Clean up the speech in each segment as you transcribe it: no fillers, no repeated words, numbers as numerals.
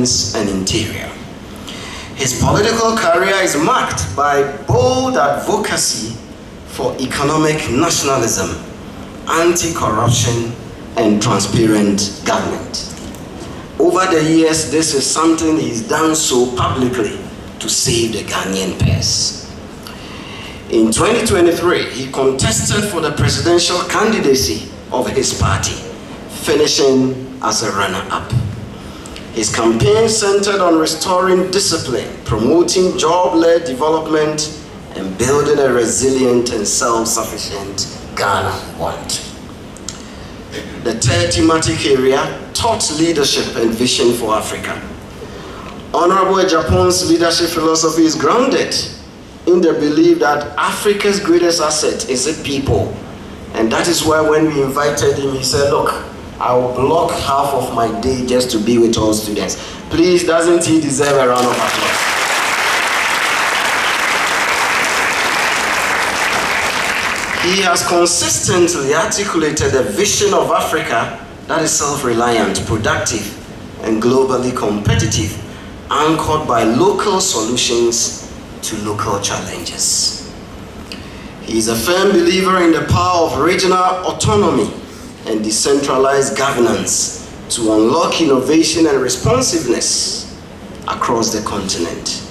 defense and interior. His political career is marked by bold advocacy for economic nationalism, anti-corruption, and transparent government. Over the years, this is something he's done so publicly to save the Ghanaian purse. In 2023, he contested for the presidential candidacy of his party, finishing as a runner-up. His campaign centered on restoring discipline, promoting job-led development, and building a resilient and self-sufficient Ghana want. The third thematic area, thought leadership and vision for Africa. Honorable Agyapong's leadership philosophy is grounded in the belief that Africa's greatest asset is its people. And that is why when we invited him, he said, look, I will block half of my day just to be with all students. Please, doesn't he deserve a round of applause? He has consistently articulated a vision of Africa that is self-reliant, productive, and globally competitive, anchored by local solutions to local challenges. He is a firm believer in the power of regional autonomy and decentralized governance to unlock innovation and responsiveness across the continent.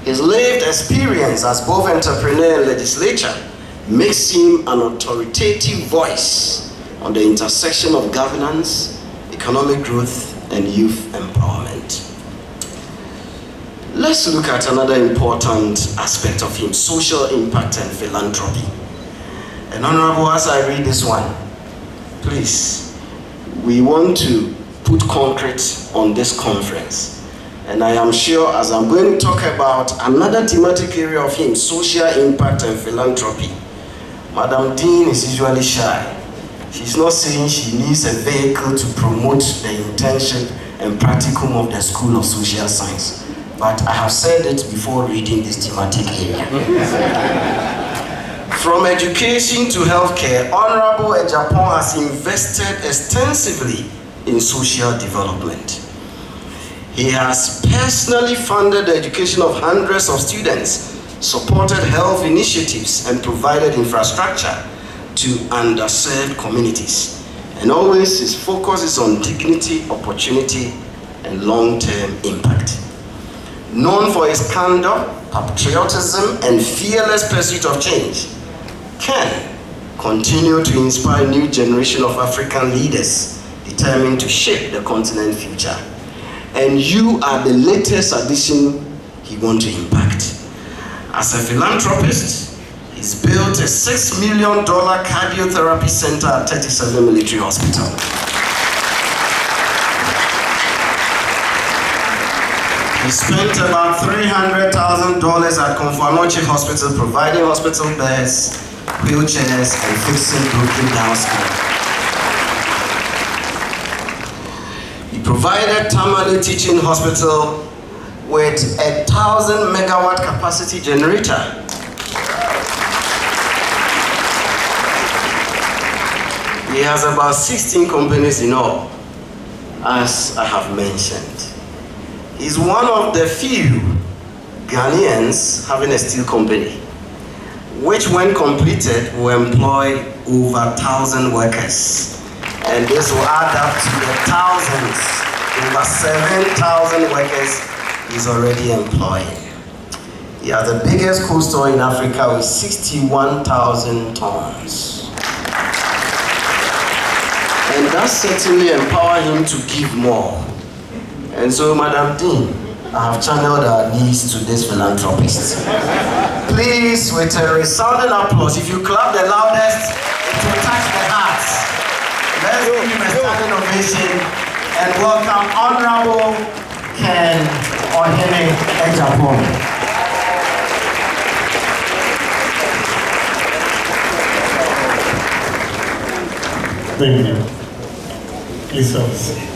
His lived experience as both entrepreneur and legislator makes him an authoritative voice on the intersection of governance, economic growth, and youth empowerment. Let's look at another important aspect of him, social impact and philanthropy. And Honorable, as I read this one, please, we want to put concrete on this conference. And I am sure as I'm going to talk about another thematic area of him, social impact and philanthropy, Madam Dean is usually shy. She's not saying she needs a vehicle to promote the intention and practicum of the School of Social Science. But I have said it before reading this thematic area. From education to healthcare, Honorable Agyapong has invested extensively in social development. He has personally funded the education of hundreds of students, supported health initiatives, and provided infrastructure to underserved communities. And always his focus is on dignity, opportunity, and long-term impact. Known for his candor, patriotism, and fearless pursuit of change, Ken continue to inspire new generation of African leaders determined to shape the continent's future. And you are the latest addition he wants to impact. As a philanthropist, he's built a $6 million cardiotherapy center at 37 Military Hospital. He spent about $300,000 at Konfanochi Hospital providing hospital beds, wheelchairs, and fixing broken down schools. He provided Tamale Teaching Hospital with a 1,000 megawatt capacity generator. He has about 16 companies in all, as I have mentioned. He's one of the few Ghanaians having a steel company, which when completed will employ over 1,000 workers. And this will add up to the thousands, over 7,000 workers he's already employing. He has the biggest coal store in Africa with 61,000 tons. And that certainly empowered him to give more. And so, Madam Dean, I have channeled our needs to this philanthropist. Please, with a resounding applause, if you clap the loudest, it will touch the hearts. Let's give him a standing ovation and welcome Honorable Ken Agyapong. Thank you. Please have a seat.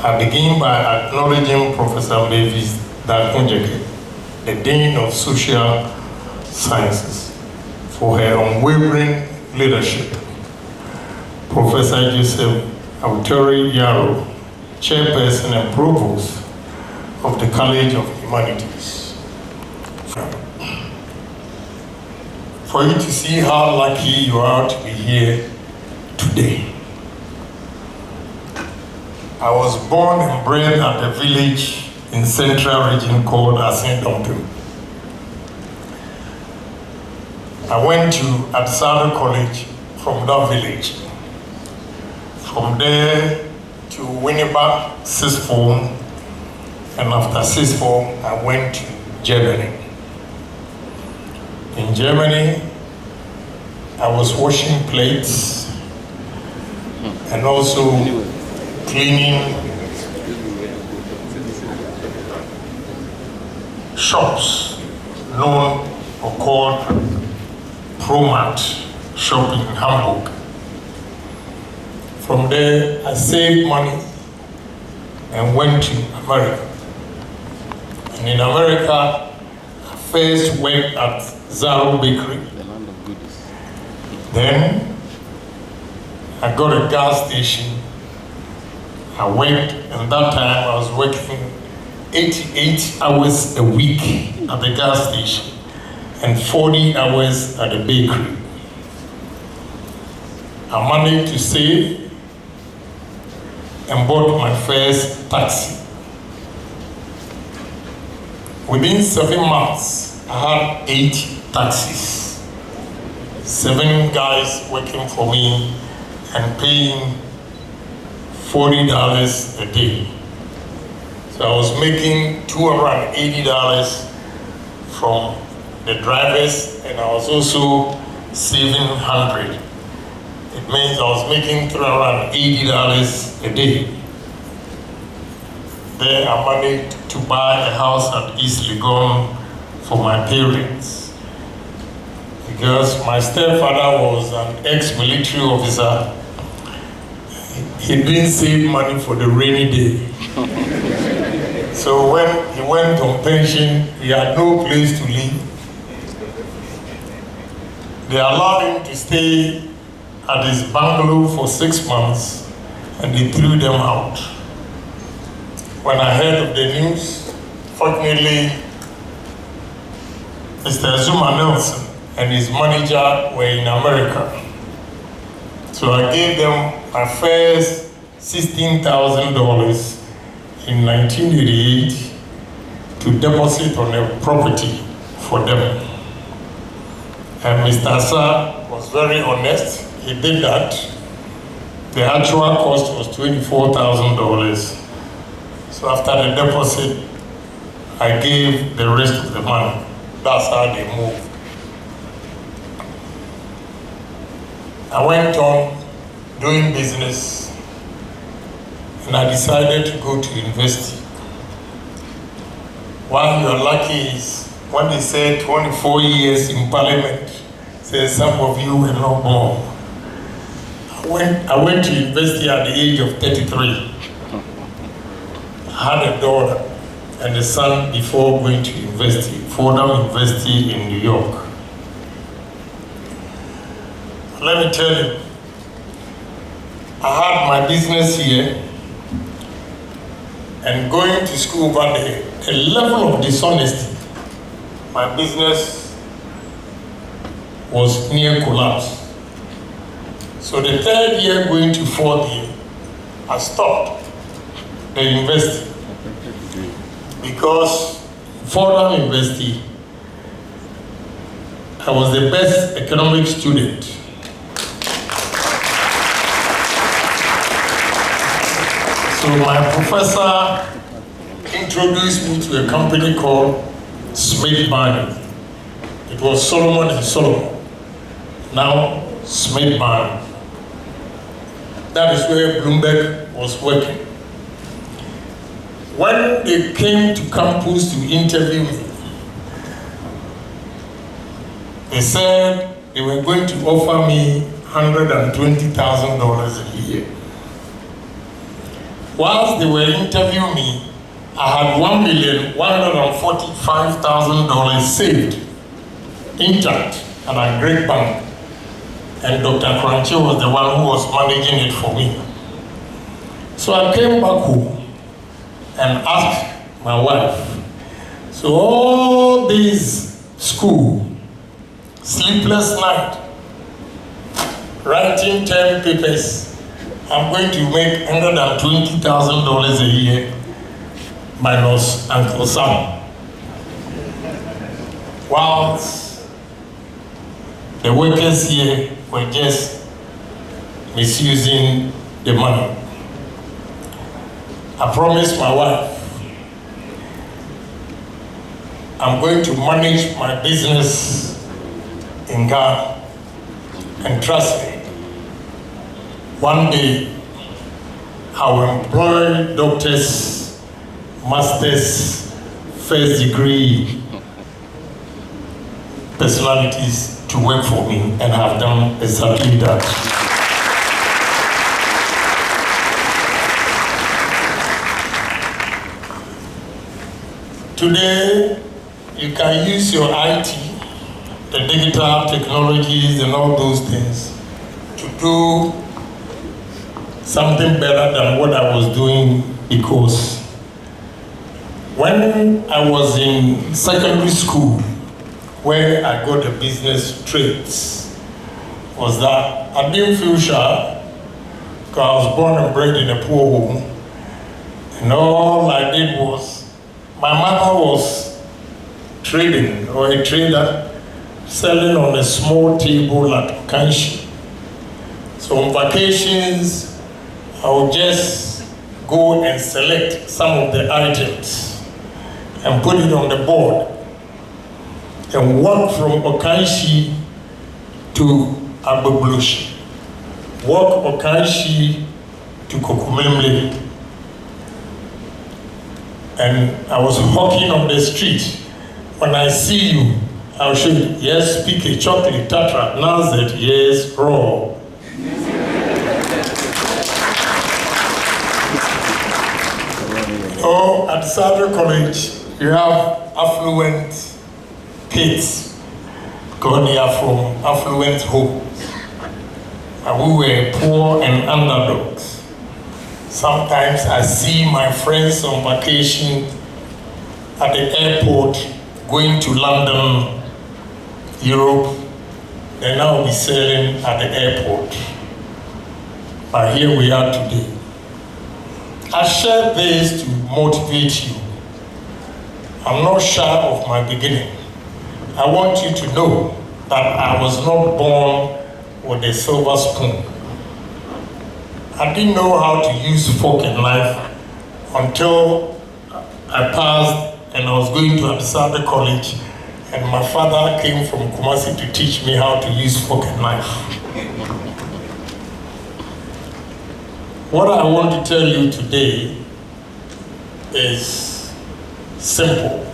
I begin by acknowledging Professor Mavis Dakunjeke, the Dean of Social Sciences, for her unwavering leadership. Professor Joseph Autori Yaro, chairperson and provost of the College of Humanities. For you to see how lucky you are to be here today. I was born and bred at a village in central region called St0rm. I went to St0rm College from that village. From there to Winneba 6th-form, and after 6th-form, I went to Germany. In Germany, I was washing plates and also cleaning shops known or called Promat shop in Hamburg. From there, I saved money and went to America. And in America, I first worked at St0rm Bakery. Then I got a gas station. I worked, and that time I was working 88 hours a week at the gas station and 40 hours at the bakery. I managed to save and bought my first taxi. Within 7 months, I had 8 taxis. 7 guys working for me and paying $40 a day. So I was making $280 from the drivers, and I was also saving $100. It means I was making $380 a day. Then I managed to buy a house at East Legon for my parents. Because my stepfather was an ex-military officer, he didn't save money for the rainy day. So when he went on pension, he had no place to live. They allowed him to stay at his bungalow for 6 months, and they threw them out. When I heard of the news, fortunately, Mr. Zuma Nelson and his manager were in America. So I gave them my first $16,000 in 1988 to deposit on a property for them. And Mr. Asa was very honest. He did that. The actual cost was $24,000. So after the deposit, I gave the rest of the money. That's how they moved. I went on doing business, and I decided to go to university. What you're lucky is when they say 24 years in parliament, say some of you were not born. I went to university at the age of 33. I had a daughter and a son before going to university, Fordham University in New York. Let me tell you, I had my business here, and going to school over there, the level of dishonesty, my business was near collapse. So the 3rd year going to 4th year, I stopped the university because Fordham University, I was the best economic student. So my professor introduced me to a company called Smith-Barney. It was Solomon and Solomon, now Smith-Barney. That is where Bloomberg was working. When they came to campus to interview me, they said they were going to offer me $120,000 a year. Whilst they were interviewing me, I had $1,145,000 saved, intact, at a great bank. And Dr. Kranche was the one who was managing it for me. So I came back home and asked my wife, so all these school, sleepless night, writing 10 papers, I'm going to make $120,000 a year minus Uncle Sam. Whilst the workers here were just misusing the money. I promised my wife I'm going to manage my business in Ghana, and trust me, one day I will employ doctors, masters, first degree personalities to work for me, and have done exactly that. Today, you can use your IT, the digital technologies and all those things to do something better than what I was doing, because when I was in secondary school, where I got the business traits, was that I didn't feel shy, because I was born and bred in a poor home, and all I did was, my mother was trading, or a trader, selling on a small table at Kanshi. So on vacations, I would just go and select some of the items and put it on the board and walk from Okanshi to Agboblushi, walk Okanshi to Kokomemle. And I was hawking on the street. When I see you, I'll show you, yes, pick a chocolate, tatra, nazet, yes, raw. Oh, at St0rm College, you have affluent kids, because they are from affluent homes. And we were poor and underdogs. Sometimes I see my friends on vacation at the airport, going to London, Europe, and I'll be selling at the airport. But here we are today. I share this to motivate you. I'm not shy of my beginning. I want you to know that I was not born with a silver spoon. I didn't know how to use fork and knife until I passed and I was going to St0rm College, and my father came from Kumasi to teach me how to use fork and knife. What I want to tell you today is simple.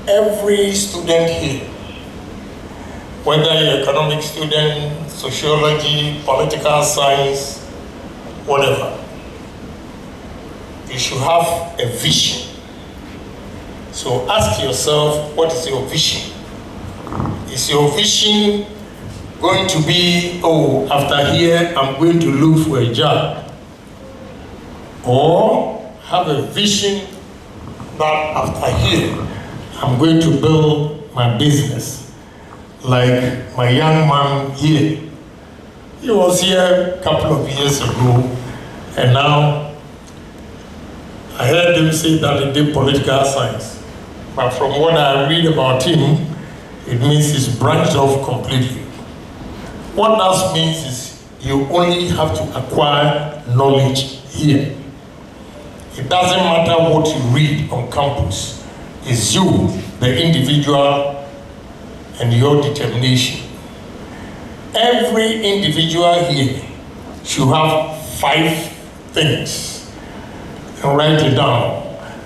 Every student here, whether you're an economic student, sociology, political science, whatever, you should have a vision. So ask yourself, what is your vision? Is your vision going to be, oh, after here, I'm going to look for a job? Or have a vision that after here, I'm going to build my business? Like my young man here. He was here a couple of years ago, and now I heard him say that he did political science. But from what I read about him, it means he's branched off completely. What that means is you only have to acquire knowledge here. It doesn't matter what you read on campus. It's you, the individual, and your determination. Every individual here should have 5 things. And write it down.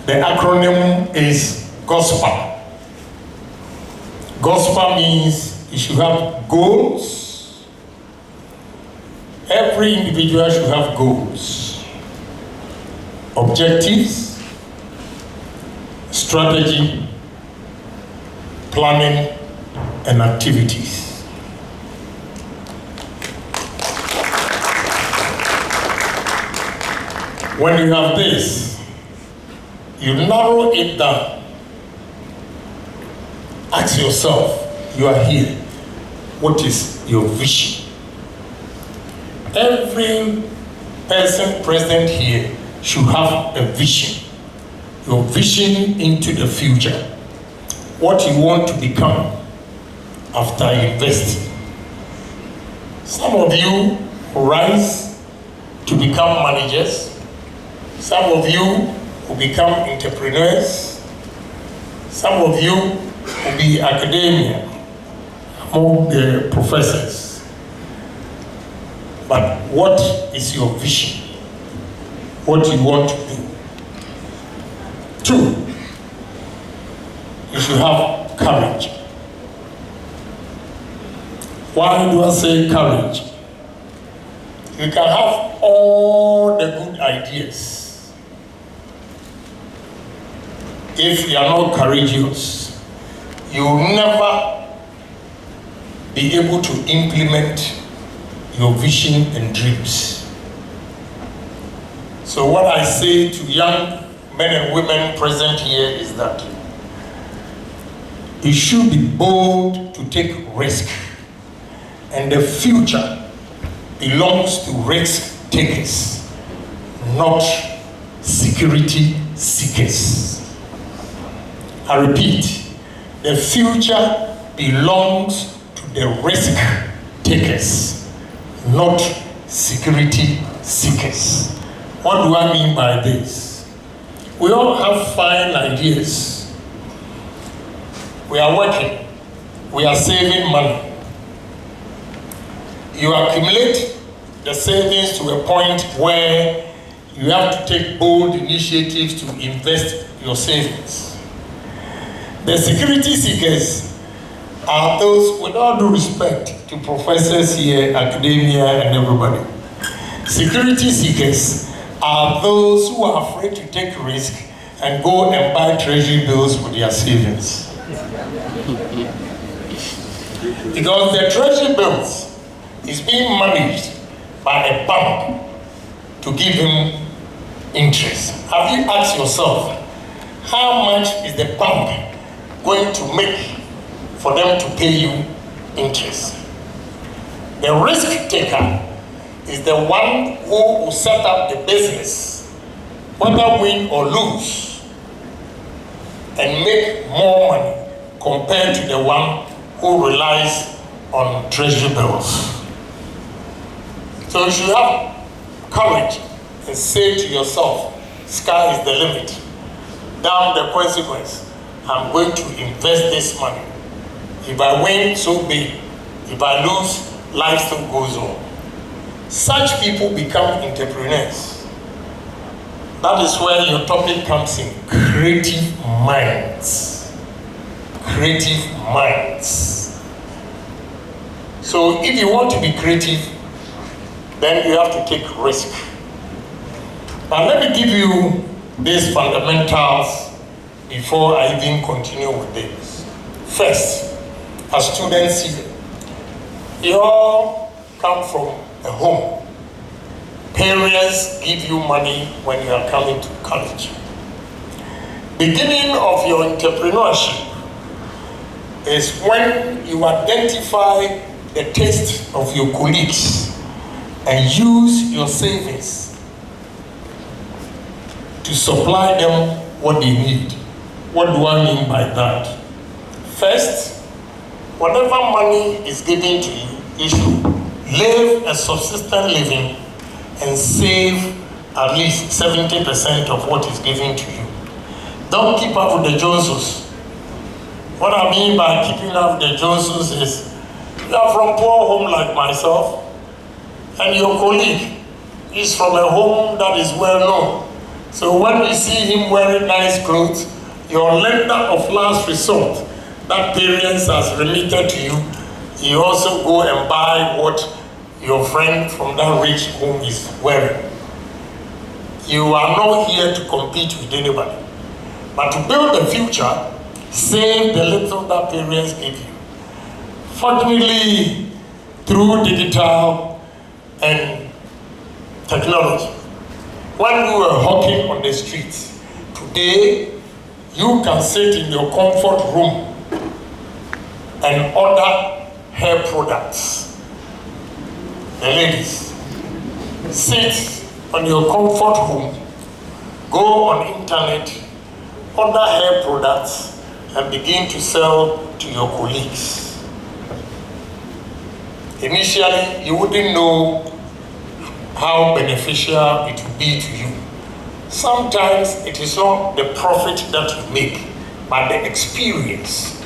The acronym is GOSPA. GOSPA means you should have goals. Every individual should have goals, objectives, strategy, planning, and activities. When you have this, you narrow it down. Ask yourself, you are here. What is your vision? Every person present here should have a vision. Your vision into the future. What you want to become after investing. Some of you rise to become managers. Some of you will become entrepreneurs. Some of you will be academia, among the professors. But what is your vision? What you want to do? 2, you should have courage. Why do I say courage? You can have all the good ideas. If you are not courageous, you will never be able to implement your vision and dreams. So what I say to young men and women present here is that you should be bold to take risk, and the future belongs to risk takers, not security seekers. I repeat, the future belongs to the risk takers, not security seekers. What do I mean by this? We all have fine ideas. We are working. We are saving money. You accumulate the savings to a point where you have to take bold initiatives to invest your savings. The security seekers are those, with all due respect to professors here, academia, and everybody. Security seekers are those who are afraid to take risk and go and buy treasury bills with their savings. Because the treasury bills is being managed by a bank to give him interest. Have you asked yourself, how much is the bank going to make for them to pay you interest? The risk taker is the one who will set up the business, whether win or lose, and make more money compared to the one who relies on treasury bills. So you should have courage and say to yourself, sky is the limit. Down the consequence. I'm going to invest this money. If I win, so be it. If I lose, life still goes on. Such people become entrepreneurs. That is where your topic comes in. Creative minds. Creative minds. So if you want to be creative, then you have to take risk. Now let me give you these fundamentals before I even continue with this. First, as students here, you all come from a home. Parents give you money when you are coming to college. Beginning of your entrepreneurship is when you identify the taste of your colleagues and use your savings to supply them what they need. What do I mean by that? First, whatever money is given to you, you should live a subsistent living and save at least 70% of what is given to you. Don't keep up with the Joneses. What I mean by keeping up with the Joneses is, you are from poor home like myself, and your colleague is from a home that is well known. So when you see him wearing nice clothes, your lender of last resort that parents has remitted to you, you also go and buy what your friend from that rich home is wearing. You are not here to compete with anybody, but to build the future, save the little that parents give you. Fortunately, through digital and technology, when we were hawking on the streets. Today, you can sit in your comfort room and order hair products. The ladies, sit on your comfort room, go on internet, order hair products, and begin to sell to your colleagues. Initially, you wouldn't know how beneficial it would be to you. Sometimes it is not the profit that you make, but the experience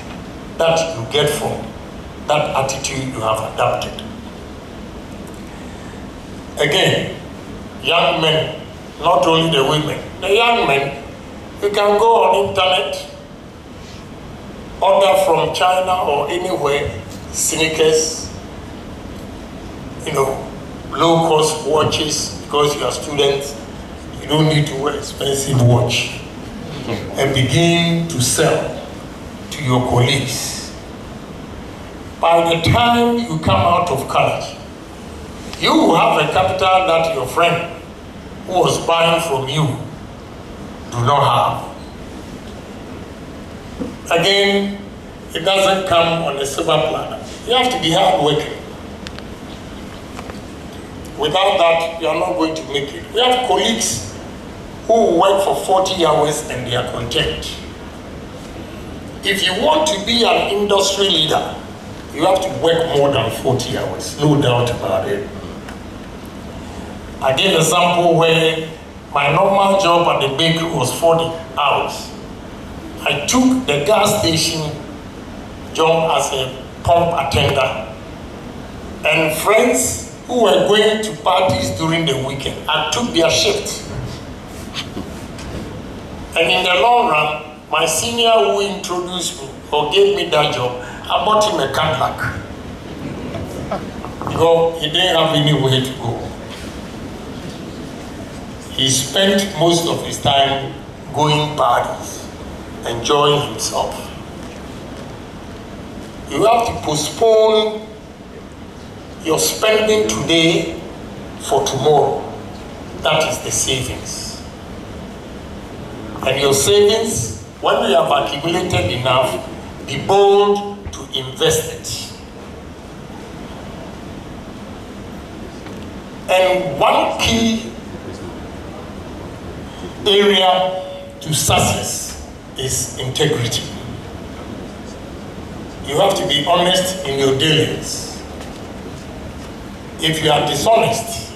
that you get from that attitude you have adapted. Again, young men, not only the women, the young men, you can go on internet, order from China or anywhere, sneakers, low-cost watches, because you are students, you don't need to wear expensive watch, and begin to sell to your colleagues. By the time you come out of college, you will have a capital that your friend who was buying from you do not have. Again, it doesn't come on a silver platter. You have to be hardworking. Without that, you are not going to make it. We have colleagues who work for 40 hours and they are content. If you want to be an industry leader, you have to work more than 40 hours, no doubt about it. I gave an example where my normal job at the bakery was 40 hours. I took the gas station job as a pump attendant. And friends who were going to parties during the weekend, I took their shift. And in the long run, my senior who introduced me or gave me that job, I bought him a Cadillac. Because he didn't have anywhere to go. He spent most of his time going parties, enjoying himself. You have to postpone your spending today for tomorrow. That is the savings. And your savings, when you have accumulated enough, be bold to invest it. And one key area to success is integrity. You have to be honest in your dealings. If you are dishonest,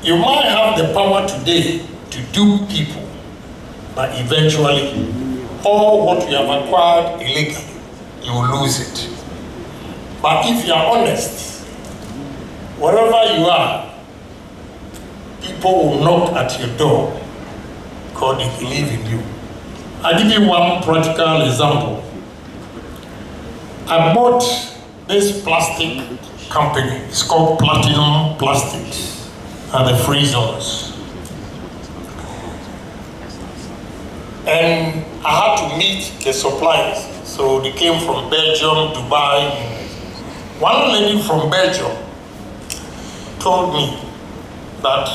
you might have the power today to dupe people, but eventually, all what you have acquired illegally, you will lose it. But if you are honest, wherever you are, people will knock at your door because they believe in you. I'll give you one practical example. I bought this plastic company. It's called Platinum Plastics at the free zones. And I had to meet the suppliers. So they came from Belgium, Dubai. One lady from Belgium told me that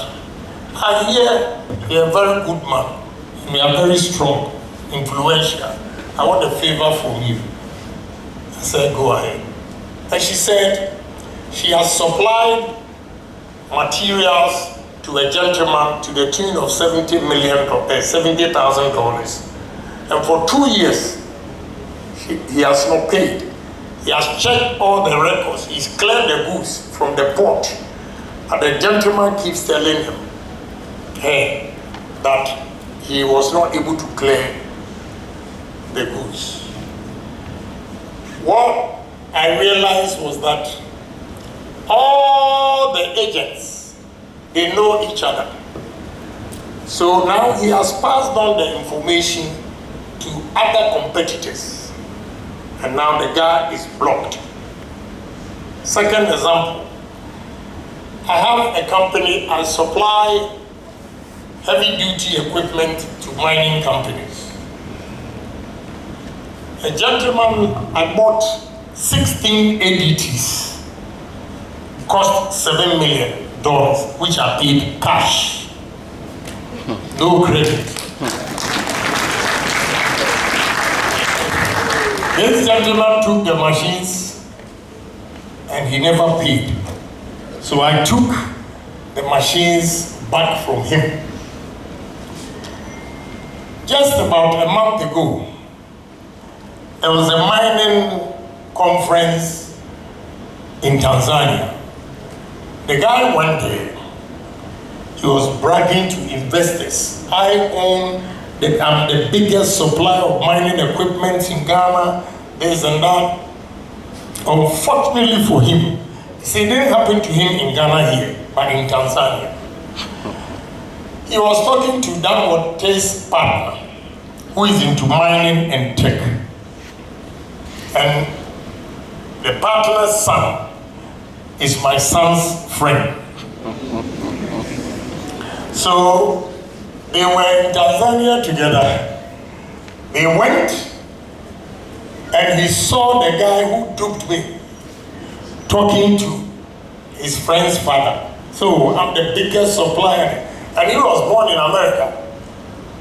I hear you're a very good man, and you are very strong, influential. I want a favor from you. I said, go ahead. And she said, she has supplied materials to a gentleman to the tune of $70,000. And for 2 years, he has not paid. He has checked all the records. He's cleared the goods from the port. And the gentleman keeps telling him, hey, that he was not able to clear the goods. What I realized was that all the agents, they know each other. So now he has passed on the information to other competitors. And now the guy is blocked. Second example, I have a company, I supply heavy-duty equipment to mining companies. A gentleman, I bought 16 ADTs, cost $7 million, which I paid cash. no credit. This gentleman took the machines and he never paid. So I took the machines back from him. Just about a month ago, there was a mining conference in Tanzania. The guy went there. He was bragging to investors. I'm the biggest supplier of mining equipment in Ghana, this and that. Unfortunately for him, it didn't happen to him in Ghana here, but in Tanzania. He was talking to Dangote's partner, who is into mining and tech. And the partner's son is my son's friend. So they were in Tanzania together. They went and he saw the guy who duped me talking to his friend's father. So I'm the biggest supplier. And he was born in America.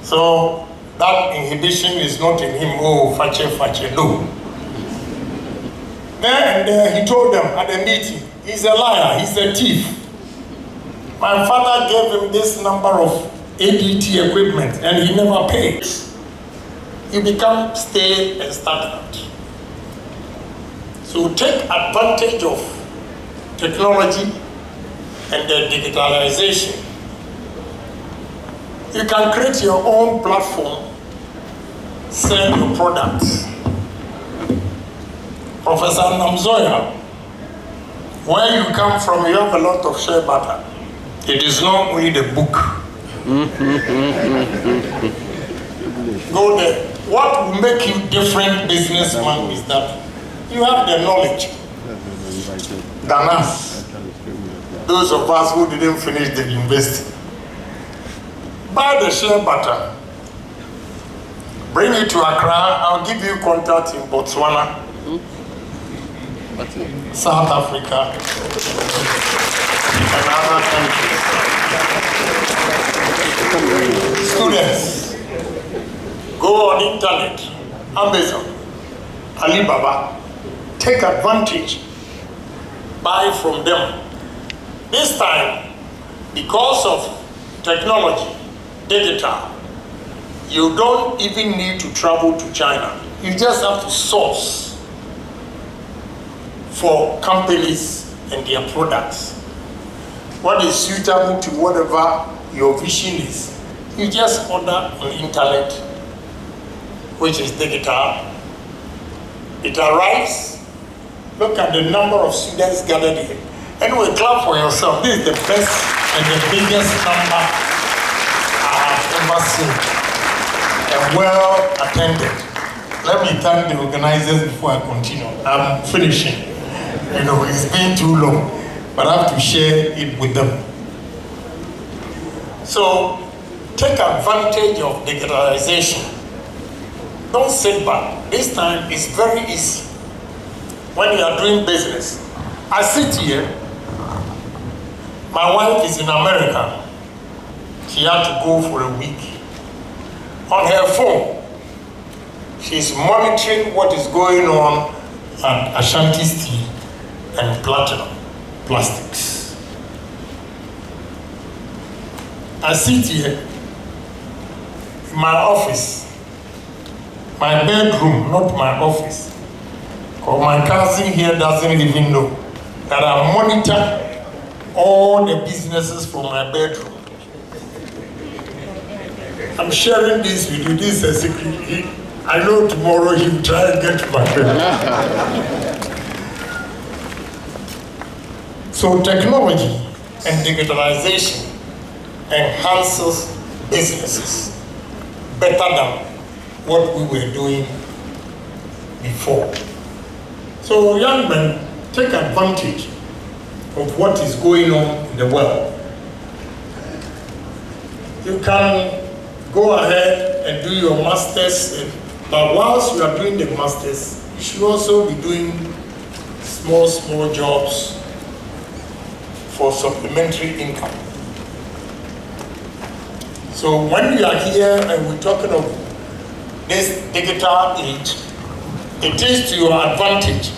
So that inhibition is not in him, oh, fache, no. Then he told them at the meeting, he's a liar, he's a thief. My father gave him this number of ADT equipment and he never paid. You become stale and stagnant. So take advantage of technology and the digitalization. You can create your own platform, sell your products. Professor Namzoya, where you come from, you have a lot of shea butter. It is not only the book. Go there. What will make you different businessman is that you have the knowledge than us. Those of us who didn't finish the university. Buy the shea butter. Bring it to Accra. I'll give you contact in Botswana, South Africa, and other countries. Students, go on internet, Amazon, Alibaba, take advantage, buy from them. This time, because of technology, digital, you don't even need to travel to China. You just have to source for companies and their products. What is suitable to whatever your vision is, you just order on the internet, which is digital. It arrives. Look at the number of students gathered here. Anyway, clap for yourself. This is the best and the biggest number ever seen, and well attended. Let me thank the organizers before I continue. I'm finishing. You know, it's been too long, but I have to share it with them. So, take advantage of digitalization. Don't sit back. This time is very easy. When you are doing business, I sit here. My wife is in America. She had to go for a week. On her phone, she's monitoring what is going on at Ashanti Steel and Platinum Plastics. I sit here in my office, my bedroom, not my office. Because my cousin here doesn't even know that I monitor all the businesses from my bedroom. I'm sharing this with you. This is a secret. I know tomorrow he'll try and get to my bed. So technology and digitalization enhances businesses better than what we were doing before. So young men, take advantage of what is going on in the world. You can go ahead and do your masters, but whilst you are doing the masters, you should also be doing small jobs for supplementary income. So when we are here and we're talking of this digital age, it is to your advantage.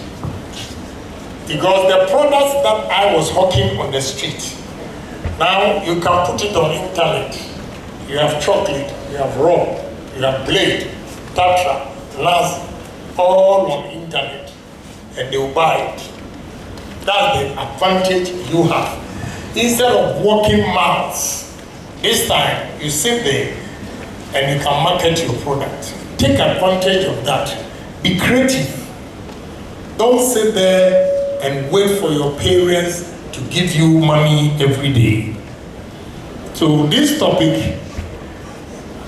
Because the products that I was hawking on the street, now you can put it on internet. You have chocolate, you have raw, you have blade, tatra, Laz, all on internet, and they will buy it. That's the advantage you have. Instead of walking miles, this time you sit there and you can market your product. Take advantage of that. Be creative. Don't sit there and wait for your parents to give you money every day. So this topic,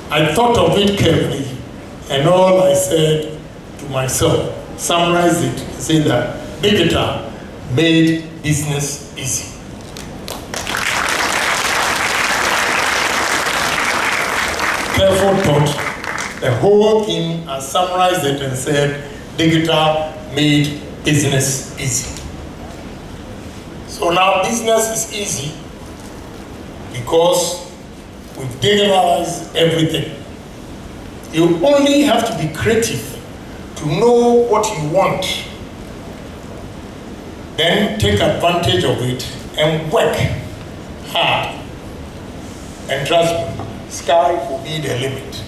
I thought of it carefully, and all I said to myself, summarize it, say that digital made business easy. Careful thought, the whole thing, I summarized it and said digital made business easy. So now business is easy because we've digitalized everything. You only have to be creative to know what you want. Then take advantage of it and work hard. And trust me, sky will be the limit.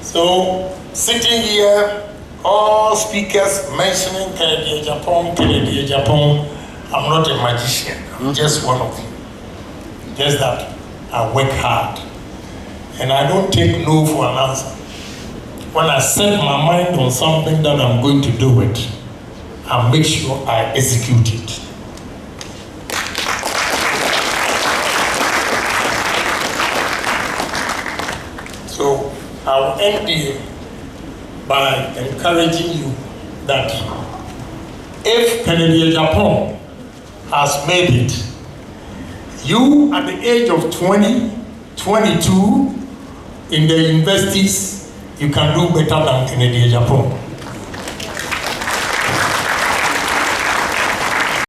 So sitting here, all speakers mentioning Agyapong, I'm not a magician, I'm just one of you. Just that I work hard. And I don't take no for an answer. When I set my mind on something that I'm going to do it, I make sure I execute it. So I'll end here by encouraging you that if Agyapong has made it, you at the age of 20, 22, in the universities, you can do better than Agyapong.